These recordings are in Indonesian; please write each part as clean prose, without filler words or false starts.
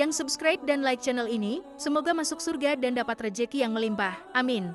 Yang subscribe dan like channel ini, semoga masuk surga dan dapat rejeki yang melimpah. Amin.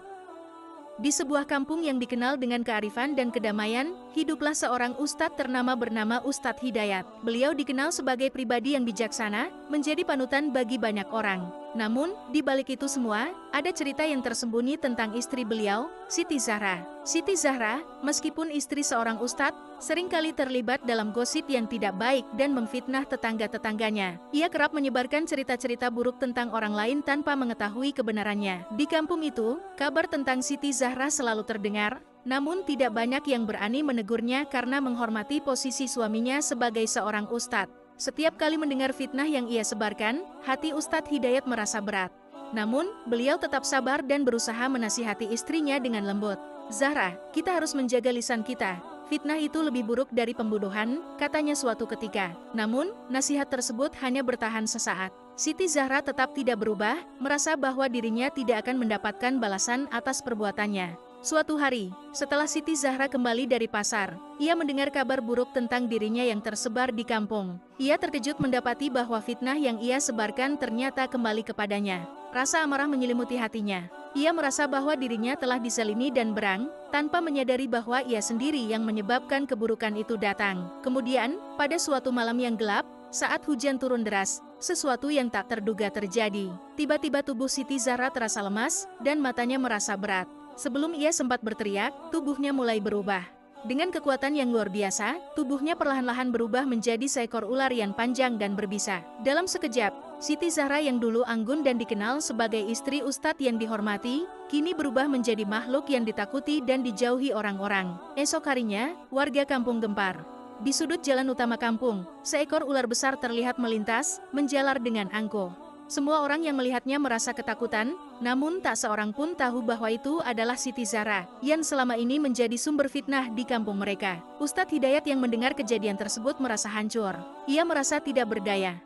Di sebuah kampung yang dikenal dengan kearifan dan kedamaian, hiduplah seorang ustadz ternama bernama Ustadz Hidayat. Beliau dikenal sebagai pribadi yang bijaksana, menjadi panutan bagi banyak orang. Namun, di balik itu semua, ada cerita yang tersembunyi tentang istri beliau, Siti Zahra. Siti Zahra, meskipun istri seorang ustadz, seringkali terlibat dalam gosip yang tidak baik dan memfitnah tetangga-tetangganya. Ia kerap menyebarkan cerita-cerita buruk tentang orang lain tanpa mengetahui kebenarannya. Di kampung itu, kabar tentang Siti Zahra selalu terdengar, namun tidak banyak yang berani menegurnya karena menghormati posisi suaminya sebagai seorang ustadz. Setiap kali mendengar fitnah yang ia sebarkan, hati Ustadz Hidayat merasa berat. Namun, beliau tetap sabar dan berusaha menasihati istrinya dengan lembut. "Zahra, kita harus menjaga lisan kita. Fitnah itu lebih buruk dari pembunuhan," katanya suatu ketika. Namun, nasihat tersebut hanya bertahan sesaat. Siti Zahra tetap tidak berubah, merasa bahwa dirinya tidak akan mendapatkan balasan atas perbuatannya. Suatu hari, setelah Siti Zahra kembali dari pasar, ia mendengar kabar buruk tentang dirinya yang tersebar di kampung. Ia terkejut mendapati bahwa fitnah yang ia sebarkan ternyata kembali kepadanya. Rasa amarah menyelimuti hatinya. Ia merasa bahwa dirinya telah disalimi dan berang, tanpa menyadari bahwa ia sendiri yang menyebabkan keburukan itu datang. Kemudian, pada suatu malam yang gelap, saat hujan turun deras, sesuatu yang tak terduga terjadi. Tiba-tiba tubuh Siti Zahra terasa lemas, dan matanya merasa berat. Sebelum ia sempat berteriak, tubuhnya mulai berubah. Dengan kekuatan yang luar biasa, tubuhnya perlahan-lahan berubah menjadi seekor ular yang panjang dan berbisa. Dalam sekejap, Siti Zahra yang dulu anggun dan dikenal sebagai istri ustadz yang dihormati, kini berubah menjadi makhluk yang ditakuti dan dijauhi orang-orang. Esok harinya, warga kampung gempar. Di sudut jalan utama kampung, seekor ular besar terlihat melintas, menjalar dengan angkuh. Semua orang yang melihatnya merasa ketakutan, namun tak seorang pun tahu bahwa itu adalah Siti Zahra, yang selama ini menjadi sumber fitnah di kampung mereka. Ustadz Hidayat yang mendengar kejadian tersebut merasa hancur. Ia merasa tidak berdaya.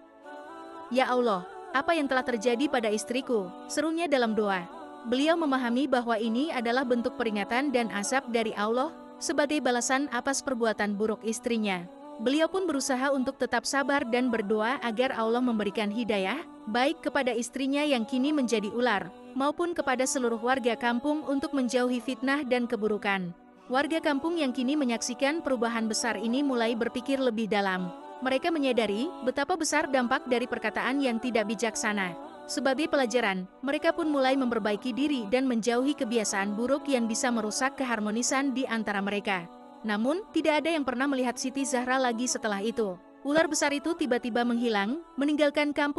"Ya Allah, apa yang telah terjadi pada istriku?" serunya dalam doa. Beliau memahami bahwa ini adalah bentuk peringatan dan azab dari Allah, sebagai balasan atas perbuatan buruk istrinya. Beliau pun berusaha untuk tetap sabar dan berdoa agar Allah memberikan hidayah, baik kepada istrinya yang kini menjadi ular, maupun kepada seluruh warga kampung untuk menjauhi fitnah dan keburukan. Warga kampung yang kini menyaksikan perubahan besar ini mulai berpikir lebih dalam. Mereka menyadari betapa besar dampak dari perkataan yang tidak bijaksana. Sebagai pelajaran, mereka pun mulai memperbaiki diri dan menjauhi kebiasaan buruk yang bisa merusak keharmonisan di antara mereka. Namun, tidak ada yang pernah melihat Siti Zahra lagi setelah itu. Ular besar itu tiba-tiba menghilang, meninggalkan kampung